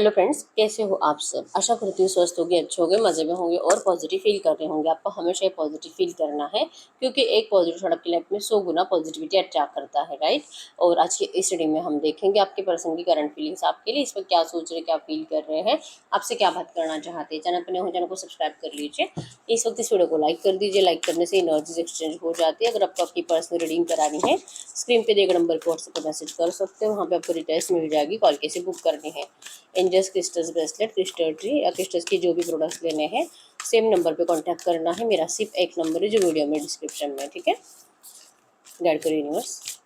Hello friends, कैसे हो आप सब। आशा करती हूँ स्वस्थ होंगे, अच्छे होंगे, मज़े में होंगे और पॉजिटिव फील कर रहे होंगे। आपको हमेशा पॉजिटिव फील करना है क्योंकि एक पॉजिटिव थॉट आपकी लाइफ में 100 गुना पॉजिटिविटी अट्रैक्ट करता है, राइट। और आज की इस रीडिंग में हम देखेंगे आपके पर्सन की करंट फीलिंग्स आपके लिए, इस पर क्या सोच रहे, क्या फील कर रहे हैं, आपसे क्या बात करना चाहते हैं। चैनल पर नए हो चैनल को सब्सक्राइब कर लीजिए। इस वक्त इस वीडियो को लाइक कर दीजिए। लाइक करने से एनर्जीज एक्सचेंज हो जाती है। अगर आपको आपकी पर्सनल रीडिंग करानी है, स्क्रीन पे दिए गए नंबर पर व्हाट्सएप पर मैसेज कर सकते हो। वहाँ पे आपको डिटेल्स मिल जाएगी, कॉल कैसे बुक करनी है। Angels crystals bracelet, crystal tree या क्रिस्टल्स के जो भी प्रोडक्ट्स लेने हैं, सेम नंबर पे कांटेक्ट करना है। मेरा सिर्फ एक नंबर है जो वीडियो में डिस्क्रिप्शन में, ठीक है। गाइड करो यूनिवर्स।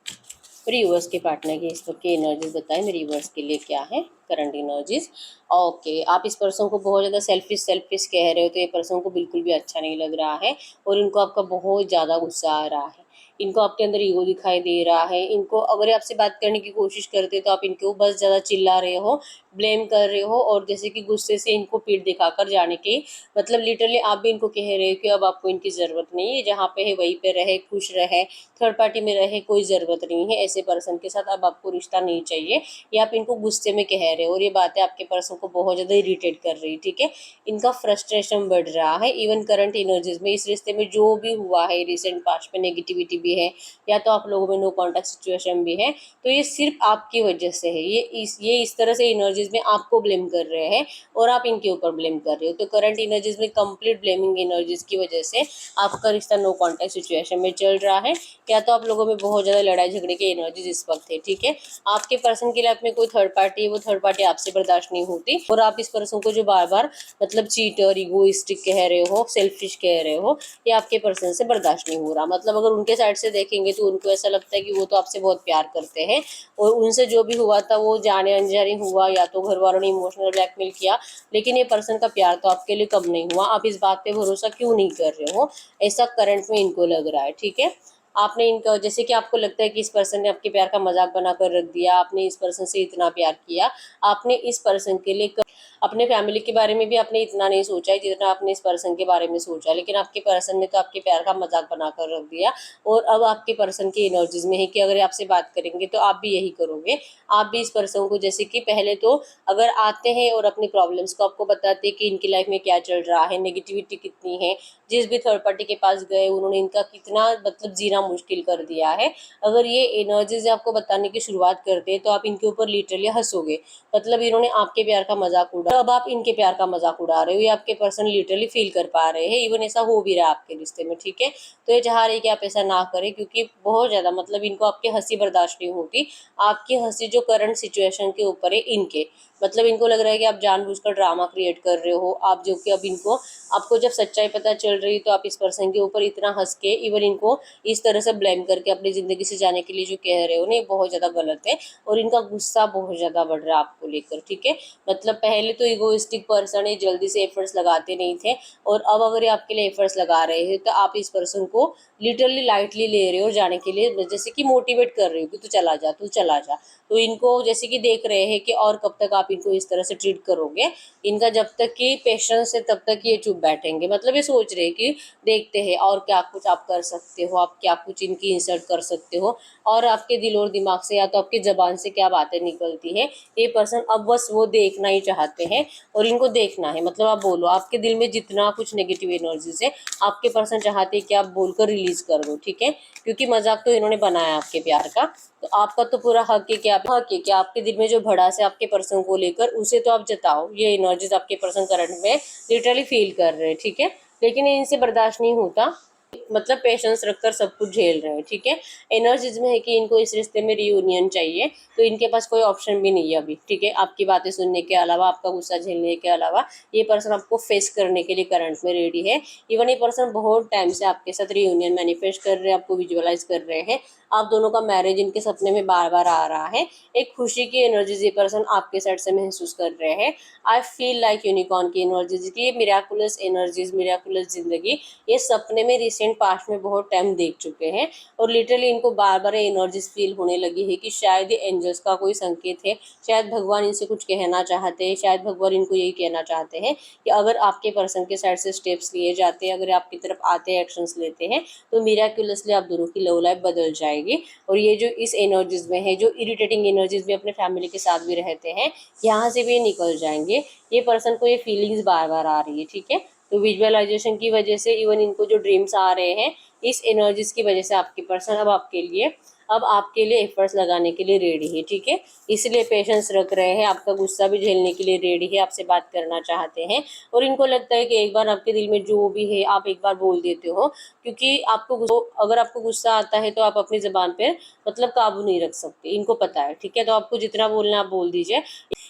मेरे यूनिवर्स के पार्टनर की इस वक्त की एनर्जीज बताएं, मेरे यूनिवर्स के लिए क्या है करंट एनर्जीज। ओके, आप इस पर्सन को बहुत ज़्यादा सेल्फिश कह रहे हो, तो ये पर्सन को बिल्कुल भी अच्छा नहीं लग रहा है और इनको आपका बहुत ज़्यादा गुस्सा आ रहा है। इनको आपके अंदर ईगो दिखाई दे रहा है। इनको अगर आपसे बात करने की कोशिश करते तो आप इनको बस ज़्यादा चिल्ला रहे हो, ब्लेम कर रहे हो और जैसे कि गुस्से से इनको पीठ दिखाकर जाने की, मतलब लिटरली आप भी इनको कह रहे हो कि अब आपको इनकी ज़रूरत नहीं है, जहाँ पे है वहीं पे रहे, खुश रहे, थर्ड पार्टी में रहे, कोई ज़रूरत नहीं है ऐसे पर्सन के साथ, अब आपको रिश्ता नहीं चाहिए। ये आप इनको गुस्से में कह रहे हो और ये बातें आपके पर्सन को बहुत ज़्यादा इरिटेट कर रही है, ठीक है। इनका फ्रस्ट्रेशन बढ़ रहा है। इवन करंट एनर्जीज में इस रिश्ते में जो भी हुआ है रिसेंट पास्ट में, नेगेटिविटी भी है या तो आप लोगों में नो कॉन्टैक्ट सिचुएशन भी है, तो ये सिर्फ आपकी वजह से है। ये इस तरह से एनर्जीज में आपको ब्लेम कर रहे हैं और आप इनके ऊपर ब्लेम कर रहे हो। तो करंट एनर्जीज में कंप्लीट ब्लेमिंग एनर्जीज की वजह से आपका रिश्ता नो कॉन्टैक्ट सिचुएशन में चल रहा है। या तो आप लोगों में बहुत ज़्यादा लड़ाई झगड़े की एनर्जीज इस वक्त है, ठीक है। आपके पर्सन की लाइफ में कोई थर्ड पार्टी है, वो थर्ड पार्टी आपसे बर्दाश्त नहीं होती और आप इस पर्सन को जो बार बार मतलब चीटर, इगोइस्टिक कह रहे हो, सेल्फिश कह रहे हो, ये आपके पर्सन से बर्दाश्त नहीं हो रहा। मतलब अगर उनके साइड से देखेंगे तो उनको ऐसा लगता है कि वो तो आपसे बहुत प्यार करते हैं और उनसे जो भी हुआ था वो जाने अनजाने हुआ या तो घर वालों ने इमोशनल ब्लैकमेल किया, लेकिन ये पर्सन का प्यार तो आपके लिए कम नहीं हुआ। आप इस बात पे भरोसा क्यों नहीं कर रहे हो, ऐसा करंट में इनको लग रहा है, ठीक है। आपने इनका जैसे कि आपको लगता है कि इस पर्सन ने आपके प्यार का मजाक बनाकर रख दिया, आपने इस पर्सन से इतना प्यार किया, आपने इस पर्सन के लिए अपने फैमिली के बारे में भी आपने इतना नहीं सोचा है जितना आपने इस पर्सन के बारे में सोचा, लेकिन आपके पर्सन ने तो आपके प्यार का मजाक बनाकर रख दिया। और अब आपके पर्सन की एनर्जीज में है कि अगर आपसे बात करेंगे तो आप भी यही करोगे। आप भी इस पर्सन को जैसे कि पहले तो अगर आते हैं और अपनी प्रॉब्लम्स को आपको बताते कि इनकी लाइफ में क्या चल रहा है, नेगेटिविटी कितनी है, जिस भी थर्ड पार्टी के पास गए उन्होंने इनका कितना मतलब जीना मुश्किल कर दिया है। अगर ये एनर्जीज आपको बताने की शुरुआत करते हैं तो आप इनके ऊपर लिटरली हंसोगे। मतलब इन्होंने आपके प्यार का मजाक उड़ा, अब आप इनके प्यार का मजाक उड़ा रहे हो, ये आपके पर्सन लिटरली फील कर पा रहे हैं। इवन ऐसा हो भी रहा है आपके रिश्ते में, ठीक है। तो ये चाह रहे कि आप ऐसा ना करें क्योंकि बहुत ज्यादा मतलब इनको आपकी हंसी बर्दाश्त नहीं होती। आपकी हंसी जो करंट सिचुएशन के ऊपर है इनके, मतलब इनको लग रहा है कि आप जानबूझकर ड्रामा क्रिएट कर रहे हो। आप जो कि अब इनको आपको जब सच्चाई पता चल रही तो आप इस पर्सन के ऊपर इतना हंस के इवन इनको इस तरह से ब्लेम करके अपनी ज़िंदगी से जाने के लिए जो कह रहे हो ना, ये बहुत ज़्यादा गलत है और इनका गुस्सा बहुत ज़्यादा बढ़ रहा है आपको लेकर, ठीक है। मतलब पहले तो ईगोइस्टिक पर्सन है, जल्दी से एफर्ट्स लगाते नहीं थे और अब अगर ये आपके लिए एफर्ट्स लगा रहे हैं तो आप इस पर्सन को लिटरली लाइटली ले रहे हो जाने के लिए, जैसे कि मोटिवेट कर रहे हो कि तू चला जा, तू चला जा। तो इनको जैसे कि देख रहे हैं कि और कब तक आप इनको इस तरह से ट्रीट करोगे। इनका जब तक कि पेशेंस है तब तक ये चुप बैठेंगे। मतलब ये सोच रहे हैं कि देखते हैं और क्या कुछ आप कर सकते हो, आप क्या कुछ इनकी इंसल्ट कर सकते हो और आपके दिल और दिमाग से या तो आपकी जबान से क्या बातें निकलती है। ये पर्सन अब बस वो देखना ही चाहते हैं और इनको देखना है। मतलब आप बोलो, आपके दिल में जितना कुछ नेगेटिव एनर्जीज है आपके पर्सन चाहते हैं कि आप बोलकर रिलीज कर दो, ठीक है। क्योंकि मजाक तो इन्होंने बनाया आपके प्यार का, तो आपका तो पूरा हक है कि आपके दिल में जो भड़ास है आपके पर्सन को लेकर उसे तो आप जताओ। ये एनर्जीज आपके पर्सन करंट में लिटरली फील कर रहे हैं, ठीक है। लेकिन इनसे बर्दाश्त नहीं होता, मतलब पेशेंस रखकर सब कुछ झेल रहे हैं, ठीक है। एनर्जीज में है कि इनको इस रिश्ते में रियूनियन चाहिए, तो इनके पास कोई ऑप्शन भी नहीं है अभी, ठीक है। आपकी बातें सुनने के अलावा, आपका गुस्सा झेलने के अलावा ये पर्सन आपको फेस करने के लिए करंट में रेडी है। इवन ये पर्सन बहुत टाइम से आपके साथ रियूनियन मैनिफेस्ट कर रहे हैं, आपको विजुअलाइज कर रहे हैं। आप दोनों का मैरिज इनके सपने में बार बार आ रहा है। एक खुशी की एनर्जीज ये पर्सन आपके साइड से महसूस कर रहे हैं। आई फील लाइक यूनिकॉर्न की एनर्जीज, ये मिराकुलस एनर्जीज, मिराकुलस जिंदगी ये सपने में रिसेंट पास्ट में बहुत टाइम देख चुके हैं और लिटरली इनको बार बार एनर्जीज फील होने लगी है कि शायद ये एंजल्स का कोई संकेत है, शायद भगवान इनसे कुछ कहना चाहते हैं, शायद भगवान इनको यही कहना चाहते हैं कि अगर आपके पर्सन के साइड से स्टेप्स लिए जाते हैं, अगर आपकी तरफ आते हैं, एक्शंस लेते हैं, तो मिराकुलसली आप दोनों की लव लाइफ बदल जाएगी। जाएगी। और ये जो इस एनर्जीज में है, जो इरिटेटिंग एनर्जीज भी अपने फैमिली के साथ भी रहते हैं, यहाँ से भी निकल जाएंगे। ये पर्सन को ये फीलिंग्स बार बार आ रही है, ठीक है। तो विजुअलाइजेशन की वजह से, इवन इनको जो ड्रीम्स आ रहे हैं, इस एनर्जीज की वजह से आपके पर्सन अब आपके लिए एफर्ट्स लगाने के लिए रेडी है, ठीक है। इसलिए पेशेंस रख रहे हैं, आपका गुस्सा भी झेलने के लिए रेडी है, आपसे बात करना चाहते हैं। और इनको लगता है कि एक बार आपके दिल में जो भी है आप एक बार बोल देते हो, क्योंकि अगर आपको गुस्सा आता है तो आप अपनी ज़बान पे मतलब काबू नहीं रख सकते, इनको पता है, ठीक है। तो आपको जितना बोलना है आप बोल दीजिए।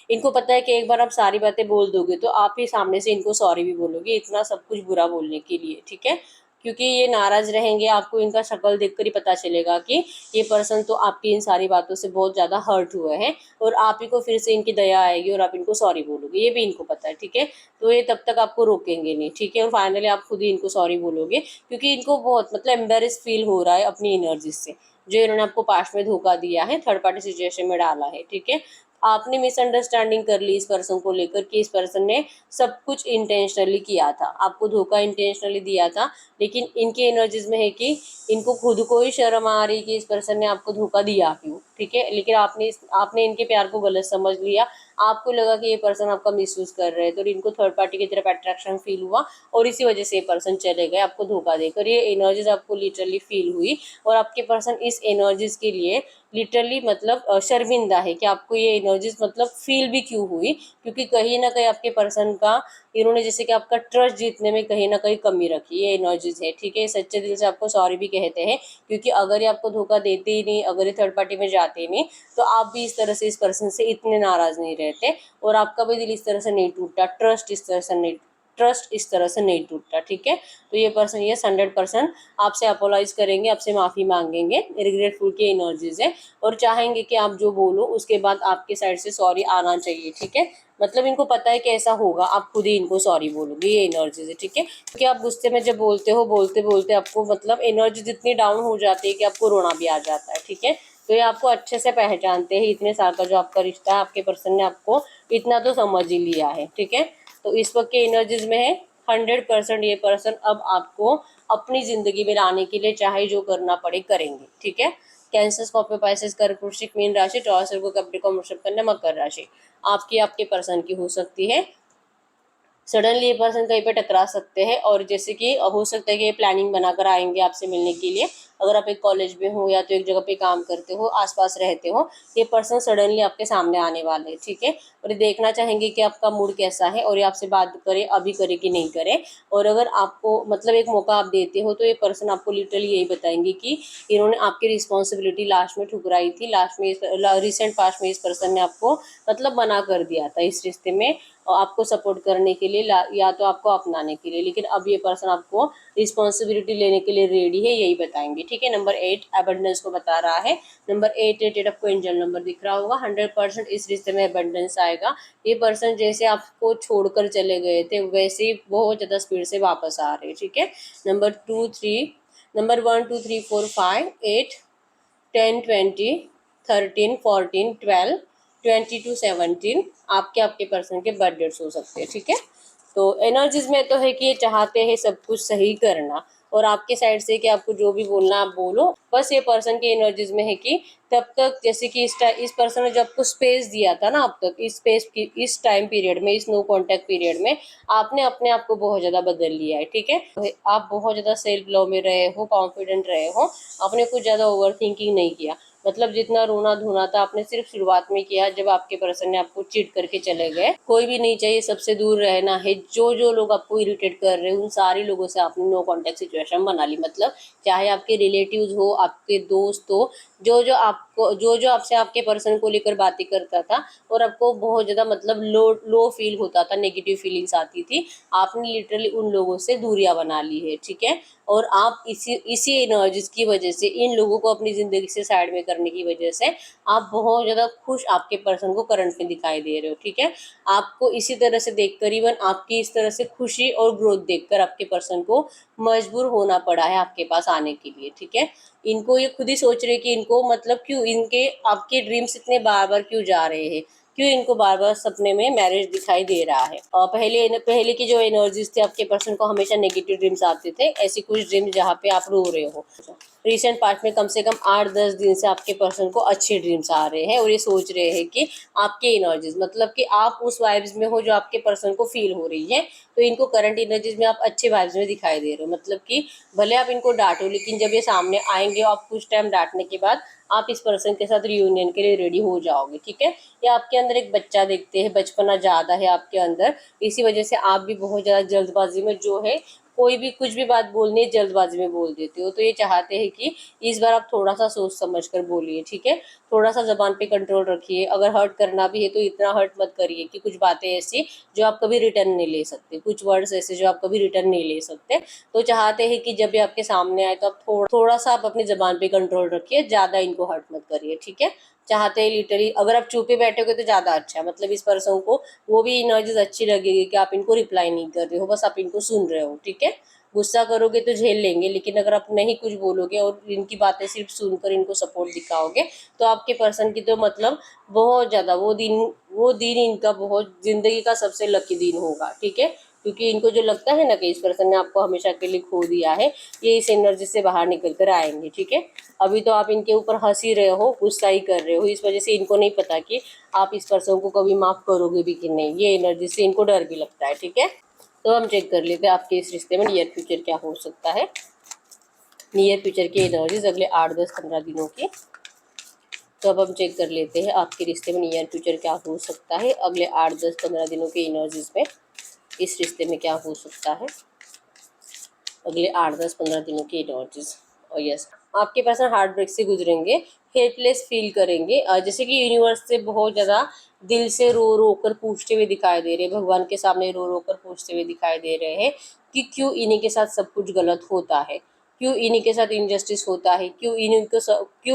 इनको पता है कि एक बार आप सारी बातें बोल दोगे तो आप ही सामने से इनको सॉरी भी बोलोगे, इतना सब कुछ बुरा बोलने के लिए, ठीक है। क्योंकि ये नाराज रहेंगे, आपको इनका शक्ल देखकर ही पता चलेगा कि ये पर्सन तो आपकी इन सारी बातों से बहुत ज़्यादा हर्ट हुए हैं, और आप ही को फिर से इनकी दया आएगी और आप इनको सॉरी बोलोगे, ये भी इनको पता है, ठीक है। तो ये तब तक आपको रोकेंगे नहीं, ठीक है। और फाइनली आप खुद ही इनको सॉरी बोलोगे, क्योंकि इनको बहुत मतलब एम्बेरस फील हो रहा है अपनी एनर्जी से, जो इन्होंने आपको पास्ट में धोखा दिया है, थर्ड पार्टी सिचुएशन में डाला है, ठीक है। आपने मिसअंडरस्टैंडिंग कर ली इस पर्सन को लेकर कि इस पर्सन ने सब कुछ इंटेंशनली किया था, आपको धोखा इंटेंशनली दिया था। लेकिन इनकी एनर्जीज में है कि इनको खुद को ही शर्म आ रही कि इस पर्सन ने आपको धोखा दिया क्यों, ठीक है। लेकिन आपने इनके प्यार को गलत समझ लिया, आपको लगा कि ये पर्सन आपका मिसयूज कर रहे हैं, तो इनको थर्ड पार्टी की तरफ अट्रैक्शन फील हुआ, और इसी वजह से ये पर्सन चले गए आपको धोखा देकर। ये एनर्जीज आपको लिटरली फील हुई, और आपके पर्सन इस एनर्जीज के लिए लिटरली मतलब शर्मिंदा है कि आपको ये एनर्जीज मतलब फील भी क्यों हुई, क्योंकि कहीं ना कहीं आपके पर्सन का इन्होंने जैसे कि आपका ट्रस्ट जीतने में कहीं ना कहीं कमी रखी, ये एनर्जीज है, ठीक है। सच्चे दिल से आपको सॉरी भी कहते हैं, क्योंकि अगर ये आपको धोखा देते ही नहीं, अगर ये थर्ड पार्टी में जाते ही नहीं, तो आप भी इस तरह से इस पर्सन से इतने नाराज नहीं रहते, और आपका भी दिल इस तरह से नहीं टूटता, ट्रस्ट इस तरह से नहीं टूटता, ठीक है। तो ये पर्सन ये 100% आपसे अपोलाइज करेंगे, आपसे माफ़ी मांगेंगे, रिग्रेटफुल की एनर्जीज है, और चाहेंगे कि आप जो बोलो उसके बाद आपके साइड से सॉरी आना चाहिए, ठीक है। मतलब इनको पता है कि ऐसा होगा, आप खुद ही इनको सॉरी बोलोगे, ये एनर्जीज है, ठीक है। क्योंकि आप गुस्से में जब बोलते हो, बोलते बोलते आपको मतलब एनर्जी जितनी डाउन हो जाती है कि आपको रोना भी आ जाता है, ठीक है। तो ये आपको अच्छे से पहचानते हैं, इतने साल का जो आपका रिश्ता है, आपके पर्सन ने आपको इतना तो समझ ही लिया है, ठीक है। तो इस वक्त के एनर्जीज में है 100% ये पर्सन अब आपको अपनी जिंदगी में लाने के लिए चाहे जो करना पड़े करेंगे, ठीक है। कैंसर, स्कॉर्पियो, पाइसेस, कर्क, वृश्चिक, मीन राशि, टॉरस, वर्गो, कैप्रिकॉर्न, वृषभ, कन्या, मकर राशि आपकी आपके पर्सन की हो सकती है। सडनली ये पर्सन कहीं पे टकरा सकते हैं, और जैसे कि हो सकता है कि ये प्लानिंग बनाकर आएंगे आपसे मिलने के लिए। अगर आप एक कॉलेज में हो या तो एक जगह पे काम करते हो, आसपास रहते हो, ये पर्सन सडनली आपके सामने आने वाले हैं, ठीक है। और ये देखना चाहेंगे कि आपका मूड कैसा है, और ये आपसे बात करे, अभी करे कि नहीं करे। और अगर आपको मतलब एक मौका आप देते हो, तो ये पर्सन आपको लिटरली यही बताएंगे कि इन्होंने आपकी रिस्पॉन्सिबिलिटी लास्ट में ठुकराई थी, लास्ट में रिसेंट पास्ट में इस पर्सन ने आपको मतलब मना कर दिया था इस रिश्ते में, और आपको सपोर्ट करने के लिए या तो आपको अपनाने के लिए। लेकिन अब ये पर्सन आपको रिस्पॉन्सिबिलिटी लेने के लिए रेडी है, यही बताएंगे, ठीक है। नंबर 8 एबंडेंस को बता रहा है। नंबर 8 आपको एंजल नंबर दिख रहा होगा। 100% इस रिश्ते में एबंडेंस आएगा। ये पर्सन जैसे आपको छोड़कर चले गए थे, वैसे ही बहुत ज़्यादा स्पीड से वापस आ रहे हैं, ठीक है। नंबर 1 2 3 4 5 8 10 20 13 14 12 22 17 आपके पर्सन के बर्थ डेट्स हो सकते हैं, ठीक है। तो एनर्जीज में तो है कि ये चाहते हैं सब कुछ सही करना, और आपके साइड से कि आपको जो भी बोलना आप बोलो। बस ये पर्सन की एनर्जीज में है कि तब तक जैसे कि इस पर्सन ने जो आपको स्पेस दिया था ना, अब तक इस टाइम पीरियड में, इस नो कांटेक्ट पीरियड में आपने अपने आप को बहुत ज़्यादा बदल लिया है, ठीक है। आप बहुत ज़्यादा सेल्फ लव में रहे हो, कॉन्फिडेंट रहे हो, आपने कुछ ज़्यादा ओवर थिंकिंग नहीं किया। मतलब जितना रोना धोना था आपने सिर्फ शुरुआत में किया, जब आपके पर्सन ने आपको चीट करके चले गए। कोई भी नहीं चाहिए, सबसे दूर रहना है। जो जो लोग आपको इरिटेट कर रहे हैं, उन सारे लोगों से आपने नो कांटेक्ट सिचुएशन बना ली। मतलब चाहे आपके रिलेटिव्स हो, आपके दोस्त हो, जो जो आपसे आपके पर्सन को लेकर बातें करता था, और आपको बहुत ज़्यादा मतलब लो फील होता था, नेगेटिव फीलिंग्स आती थी, आपने लिटरली उन लोगों से दूरियां बना ली है, ठीक है। और आप इसी एनर्जीज की वजह से, इन लोगों को अपनी ज़िंदगी से साइड में करने की वजह से आप बहुत ज़्यादा खुश आपके पर्सन को करंट में दिखाई दे रहे हो, ठीक है। आपको इसी तरह से देखकर, इवन आपकी इस तरह से खुशी और ग्रोथ देखकर आपके पर्सन को मजबूर होना पड़ा है आपके पास आने के लिए, ठीक है। इनको ये खुद ही सोच रहे कि इनको मतलब क्यों इनके आपके ड्रीम्स इतने बार बार क्यों जा रहे हैं, क्यों इनको बार बार सपने में मैरिज दिखाई दे रहा है। और पहले की जो एनर्जीज थी आपके पर्सन को हमेशा नेगेटिव ड्रीम्स आते थे, ऐसी कुछ ड्रीम्स जहाँ पे आप रो रहे हो। रिसेंट पास्ट में कम से कम 8-10 दिन से आपके पर्सन को अच्छे ड्रीम्स आ रहे हैं और ये सोच रहे हैं कि आपके एनर्जीज मतलब कि आप उस वाइब्स में हो जो आपके पर्सन को फील हो रही है। तो इनको करंट एनर्जीज में आप अच्छे वाइब्स में दिखाई दे रहे हो, मतलब कि भले आप इनको डांटो लेकिन जब ये सामने आएंगे आप कुछ टाइम डांटने के बाद आप इस पर्सन के साथ रियूनियन के लिए रेडी हो जाओगे, ठीक है। या आपके अंदर एक बच्चा देखते हैं, बचपना ज़्यादा है आपके अंदर, इसी वजह से आप भी बहुत ज़्यादा जल्दबाजी में जो है कोई भी कुछ भी बात बोलनी है जल्दबाजी में बोल देते हो। तो ये चाहते हैं कि इस बार आप थोड़ा सा सोच समझ कर बोलिए, ठीक है। थोड़ा सा जबान पे कंट्रोल रखिए, अगर हर्ट करना भी है तो इतना हर्ट मत करिए कि कुछ बातें ऐसी जो आप कभी रिटर्न नहीं ले सकते, कुछ वर्ड्स ऐसे जो आप कभी रिटर्न नहीं ले सकते। तो चाहते हैं कि जब भी आपके सामने आए तो आप थोड़ा सा आप अपनी जबान पे कंट्रोल रखिए, ज़्यादा इनको हर्ट मत करिए, ठीक है। चाहते हैं लिटरली अगर आप चुप ही बैठोगे तो ज़्यादा अच्छा है, मतलब इस पर्सन को वो भी एनर्जीज अच्छी लगेगी कि आप इनको रिप्लाई नहीं कर रहे हो, बस आप इनको सुन रहे हो, ठीक है। गुस्सा करोगे तो झेल लेंगे, लेकिन अगर आप नहीं कुछ बोलोगे और इनकी बातें सिर्फ सुनकर इनको सपोर्ट दिखाओगे तो आपके पर्सन की तो मतलब बहुत ज़्यादा वो दिन इनका बहुत ज़िंदगी का सबसे लकी दिन होगा, ठीक है। क्योंकि इनको जो लगता है ना कि इस पर्सन ने आपको हमेशा के लिए खो दिया है, ये इस एनर्जी से बाहर निकल कर आएंगे, ठीक है। अभी तो आप इनके ऊपर हंस ही रहे हो, गुस्सा ही कर रहे हो, इस वजह से इनको नहीं पता कि आप इस पर्सन को कभी माफ़ करोगे भी कि नहीं। ये एनर्जी से इनको डर भी लगता है, ठीक है। तो हम चेक कर लेते हैं आपके इस रिश्ते में नियर फ्यूचर क्या हो सकता है। नियर फ्यूचर की एनर्जीज अगले 8-10-15 दिनों की। तो अब हम चेक कर लेते हैं आपके रिश्ते में नियर फ्यूचर क्या हो सकता है अगले 8-10-15 दिनों की एनर्जीज में। इस रिश्ते में क्या हो सकता है अगले 8-10-15 दिनों की एनर्जीज। और यस, आपके पास ना हार्ट ब्रेक से गुजरेंगे, हेल्पलेस फील करेंगे, जैसे कि यूनिवर्स से बहुत ज़्यादा दिल से रो रो कर पूछते हुए दिखाई दे रहे हैं, भगवान के सामने रो रो कर पूछते हुए दिखाई दे रहे हैं कि क्यों इन्हीं के साथ सब कुछ गलत होता है, क्यों इन्हीं के साथ इनजस्टिस होता है, क्यों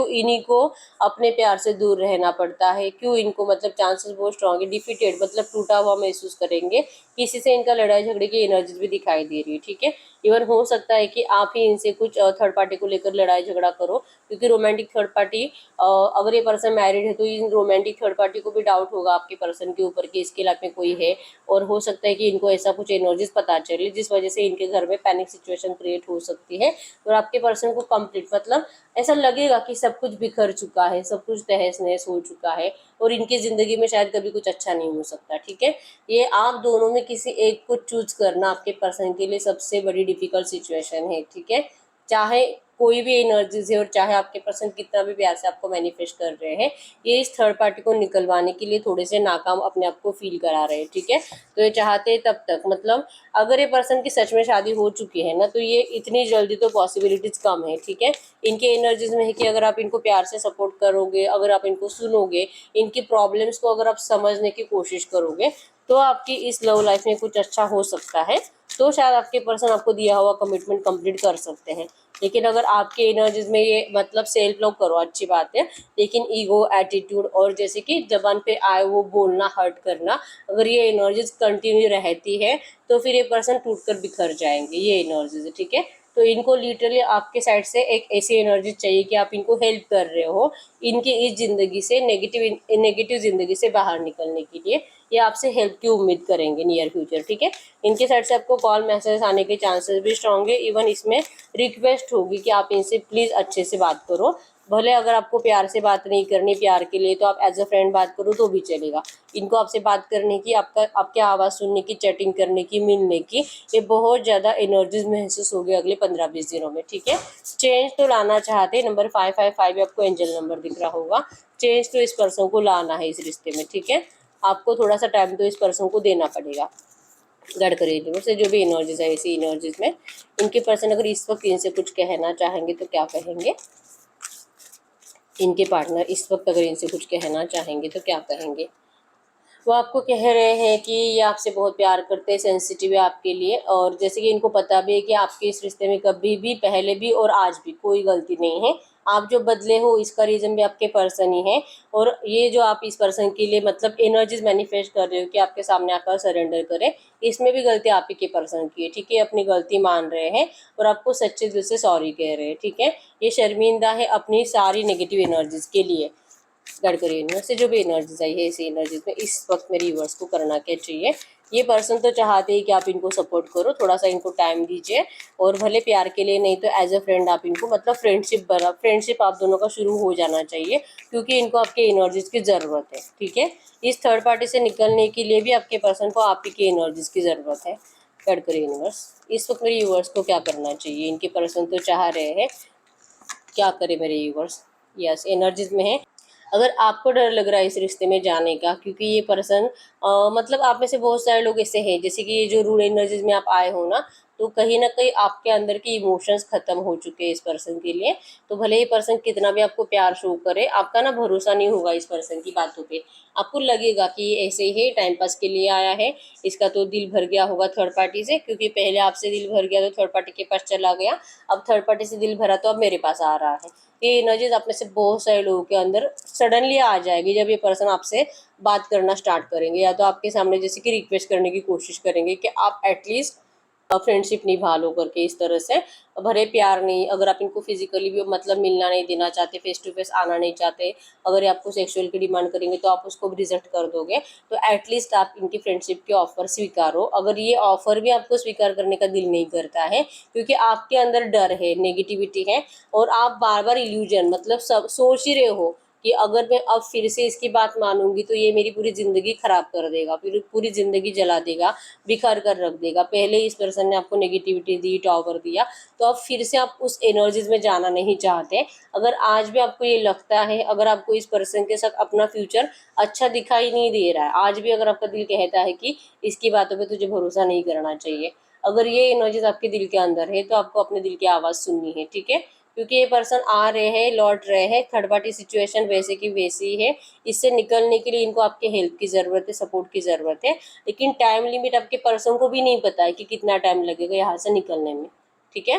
इन्हीं को अपने प्यार से दूर रहना पड़ता है, क्यों इनको मतलब चांसेस बहुत स्ट्रॉन्ग है, डिफीटेड मतलब टूटा हुआ महसूस करेंगे। किसी से इनका लड़ाई झगड़े की एनर्जी भी दिखाई दे रही है, ठीक है। इवन हो सकता है कि आप ही इनसे कुछ थर्ड पार्टी को लेकर लड़ाई झगड़ा करो, क्योंकि रोमांटिक थर्ड पार्टी अगर ये पर्सन मैरिड है तो इन रोमांटिक थर्ड पार्टी को भी डाउट होगा आपके पर्सन के ऊपर कि इसके लाइफ में कोई है। और हो सकता है कि इनको ऐसा कुछ एनर्जीज पता चले जिस वजह से इनके घर में पैनिक सिचुएशन क्रिएट हो सकती है और आपके पर्सन को कंप्लीट मतलब ऐसा लगेगा कि सब कुछ बिखर चुका है, सब कुछ तहस नहस हो चुका है और इनकी ज़िंदगी में शायद कभी कुछ अच्छा नहीं हो सकता, ठीक है। ये आप दोनों में किसी एक को चूज करना आपके पर्सन के लिए सबसे बड़ी डिफिकल्ट सिचुएशन है, ठीक है। चाहे कोई भी एनर्जीज है और चाहे आपके पर्सन कितना भी प्यार से आपको मैनिफेस्ट कर रहे हैं, ये इस थर्ड पार्टी को निकलवाने के लिए थोड़े से नाकाम अपने आप को फील करा रहे हैं, ठीक है। तो ये चाहते हैं तब तक मतलब अगर ये पर्सन की सच में शादी हो चुकी है ना तो ये इतनी जल्दी तो पॉसिबिलिटीज कम है, ठीक है। इनके एनर्जीज में है कि अगर आप इनको प्यार से सपोर्ट करोगे, अगर आप इनको सुनोगे, इनकी प्रॉब्लम्स को अगर आप समझने की कोशिश करोगे तो आपकी इस लव लाइफ में कुछ अच्छा हो सकता है। तो शायद आपके पर्सन आपको दिया हुआ कमिटमेंट कंप्लीट कर सकते हैं। लेकिन अगर आपके एनर्जीज में ये मतलब सेल्फ लव करो अच्छी बात है, लेकिन ईगो एटीट्यूड और जैसे कि जबान पे आए वो बोलना हर्ट करना अगर ये एनर्जीज कंटिन्यू रहती है तो फिर ये पर्सन टूट कर बिखर जाएंगे, ये एनर्जीज है, ठीक है। तो इनको लिटरली आपके साइड से एक ऐसी एनर्जी चाहिए कि आप इनको हेल्प कर रहे हो इनकी इस ज़िंदगी से नेगेटिव ज़िंदगी से बाहर निकलने के लिए। ये आपसे हेल्प की उम्मीद करेंगे नियर फ्यूचर, ठीक है। इनके साइड से आपको कॉल मैसेज आने के चांसेस भी स्ट्रॉन्ग है। इवन इसमें रिक्वेस्ट होगी कि आप इनसे प्लीज़ अच्छे से बात करो, भले अगर आपको प्यार से बात नहीं करनी प्यार के लिए तो आप एज अ फ्रेंड बात करो तो भी चलेगा। इनको आपसे बात करने की, आपके आवाज़ सुनने की, चैटिंग करने की, मिलने की ये बहुत ज़्यादा एनर्जीज महसूस होगी अगले 15-20 दिनों में, ठीक है। चेंज तो लाना चाहते हैं, नंबर 555 आपको एंजल नंबर दिख रहा होगा। चेंज तो इस पर्सन को लाना है इस रिश्ते में, ठीक है। आपको थोड़ा सा टाइम तो इस पर्सन को देना पड़ेगा। गढ़ करें से जो भी एनर्जीज है इसी एनर्जीज में इनके पर्सन अगर इस वक्त इनसे कुछ कहना चाहेंगे तो क्या कहेंगे, इनके पार्टनर इस वक्त अगर इनसे कुछ कहना चाहेंगे तो क्या कहेंगे। वो आपको कह रहे हैं कि ये आपसे बहुत प्यार करते हैं, सेंसिटिव है आपके लिए और जैसे कि इनको पता भी है कि आपके इस रिश्ते में कभी भी पहले भी और आज भी कोई गलती नहीं है। आप जो बदले हो इसका रीज़न भी आपके पर्सन ही है और ये जो आप इस पर्सन के लिए मतलब एनर्जीज मैनिफेस्ट कर रहे हो कि आपके सामने आकर सरेंडर करे, इसमें भी गलती आप ही के पर्सन की है, ठीक है। अपनी गलती मान रहे हैं और आपको सच्चे दिल से सॉरी कह रहे हैं, ठीक है। ये शर्मिंदा है अपनी सारी नेगेटिव एनर्जीज के लिए। गाइड करिए यूनिवर्स से जो भी एनर्जीज आई है इसी एनर्जीज में इस वक्त मेरे व्यूअर्स को करना क्या चाहिए। ये पर्सन तो चाहते हैं कि आप इनको सपोर्ट करो, थोड़ा सा इनको टाइम दीजिए, और भले प्यार के लिए नहीं तो एज अ फ्रेंड आप इनको, मतलब फ्रेंडशिप आप दोनों का शुरू हो जाना चाहिए, क्योंकि इनको आपके एनर्जीज की ज़रूरत है। ठीक है, इस थर्ड पार्टी से निकलने के लिए भी आपके पर्सन को आप ही की एनर्जीज की ज़रूरत है। गाइड करिए यूनिवर्स इस वक्त मेरे व्यूअर्स को क्या करना चाहिए। इनके पर्सन तो चाह रहे हैं, क्या करे मेरे व्यूअर्स। यस, एनर्जीज में है। अगर आपको डर लग रहा है इस रिश्ते में जाने का, क्योंकि ये पर्सन मतलब आप में से बहुत सारे लोग ऐसे हैं, जैसे कि ये जो रूल एनर्जीज में आप आए हो ना, तो कहीं ना कहीं आपके अंदर के इमोशंस खत्म हो चुके हैं इस पर्सन के लिए। तो भले ही पर्सन कितना भी आपको प्यार शो करे, आपका ना भरोसा नहीं होगा इस पर्सन की बातों पे। आपको लगेगा कि ये ऐसे ही टाइम पास के लिए आया है, इसका तो दिल भर गया होगा थर्ड पार्टी से, क्योंकि पहले आपसे दिल भर गया तो थर्ड पार्टी के पास चला गया, अब थर्ड पार्टी से दिल भरा तो अब मेरे पास आ रहा है। ये एनर्जीज आप में से बहुत सारे लोगों के अंदर सडनली आ जाएगी जब ये पर्सन आपसे बात करना स्टार्ट करेंगे, या तो आपके सामने जैसे कि रिक्वेस्ट करने की कोशिश करेंगे कि आप एटलीस्ट फ्रेंडशिप निभा लो करके, इस तरह से भरे प्यार नहीं। अगर आप इनको फिजिकली भी मतलब मिलना नहीं देना चाहते, फेस टू फेस आना नहीं चाहते, अगर ये आपको सेक्सुअल की डिमांड करेंगे तो आप उसको भी रिजेक्ट कर दोगे, तो एटलीस्ट आप इनकी फ्रेंडशिप के ऑफर स्वीकारो। अगर ये ऑफर भी आपको स्वीकार करने का दिल नहीं करता है, क्योंकि आपके अंदर डर है, नेगेटिविटी है, और आप बार बार इल्यूजन मतलब सब सोच ही रहे हो कि अगर मैं अब फिर से इसकी बात मानूंगी तो ये मेरी पूरी ज़िंदगी ख़राब कर देगा, फिर पूरी ज़िंदगी जला देगा, बिखर कर रख देगा। पहले इस पर्सन ने आपको नेगेटिविटी दी, टॉवर दिया, तो अब फिर से आप उस एनर्जीज में जाना नहीं चाहते। अगर आज भी आपको ये लगता है, अगर आपको इस पर्सन के साथ अपना फ्यूचर अच्छा दिखाई नहीं दे रहा है, आज भी अगर आपका दिल कहता है कि इसकी बातों पर तुझे भरोसा नहीं करना चाहिए, अगर ये एनर्जीज आपके दिल के अंदर है, तो आपको अपने दिल की आवाज़ सुननी है। ठीक है, क्योंकि ये पर्सन आ रहे हैं, लौट रहे हैं, थर्ड पार्टी सिचुएशन वैसे की वैसी है। इससे निकलने के लिए इनको आपके हेल्प की ज़रूरत है, सपोर्ट की ज़रूरत है, लेकिन टाइम लिमिट आपके पर्सन को भी नहीं पता है कि कितना टाइम लगेगा यहाँ से निकलने में। ठीक है,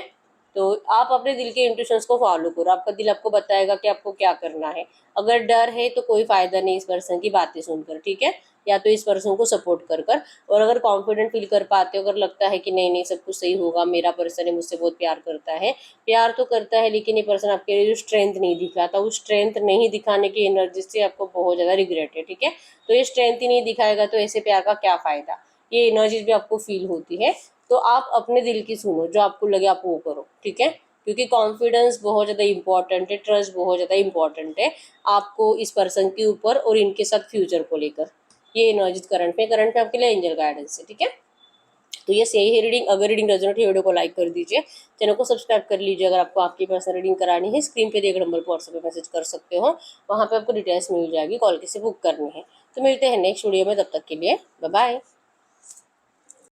तो आप अपने दिल के इंट्यूशंस को फॉलो करो, आपका दिल आपको बताएगा कि आपको क्या करना है। अगर डर है तो कोई फ़ायदा नहीं इस पर्सन की बातें सुनकर। ठीक है, या तो इस पर्सन को सपोर्ट कर कर, और अगर कॉन्फिडेंट फील कर पाते हो, अगर लगता है कि नहीं नहीं सब कुछ सही होगा, मेरा पर्सन है, मुझसे बहुत प्यार करता है, प्यार तो करता है, लेकिन ये पर्सन आपके लिए जो स्ट्रेंथ नहीं दिखाता, उस स्ट्रेंथ नहीं दिखाने की एनर्जी से आपको बहुत ज़्यादा रिग्रेट है। ठीक है, तो ये स्ट्रेंथ ही नहीं दिखाएगा तो ऐसे प्यार का क्या फ़ायदा, ये एनर्जीज भी आपको फील होती है। तो आप अपने दिल की सुनो, जो आपको लगे आप वो करो। ठीक है, क्योंकि कॉन्फिडेंस बहुत ज़्यादा इंपॉर्टेंट है, ट्रस्ट बहुत ज़्यादा इंपॉर्टेंट है आपको इस पर्सन के ऊपर और इनके साथ फ्यूचर को लेकर। ये एनर्जीज करंट में आपके लिए एंजल गाइडेंस है। ठीक है, तो ये यही है रीडिंग। अगर रीडिंग रेजोनेट है, वीडियो को लाइक कर दीजिए, चैनल को सब्सक्राइब कर लीजिए। अगर आपको आपकी पर्सनल रीडिंग करानी है, स्क्रीन पे दिए गए नंबर पर व्हाट्सएप पे मैसेज कर सकते हो, वहाँ पे आपको डिटेल्स मिल जाएगी, कॉल कैसे बुक करनी है। तो मिलते हैं नेक्स्ट वीडियो में, तब तक के लिए बाय बाय।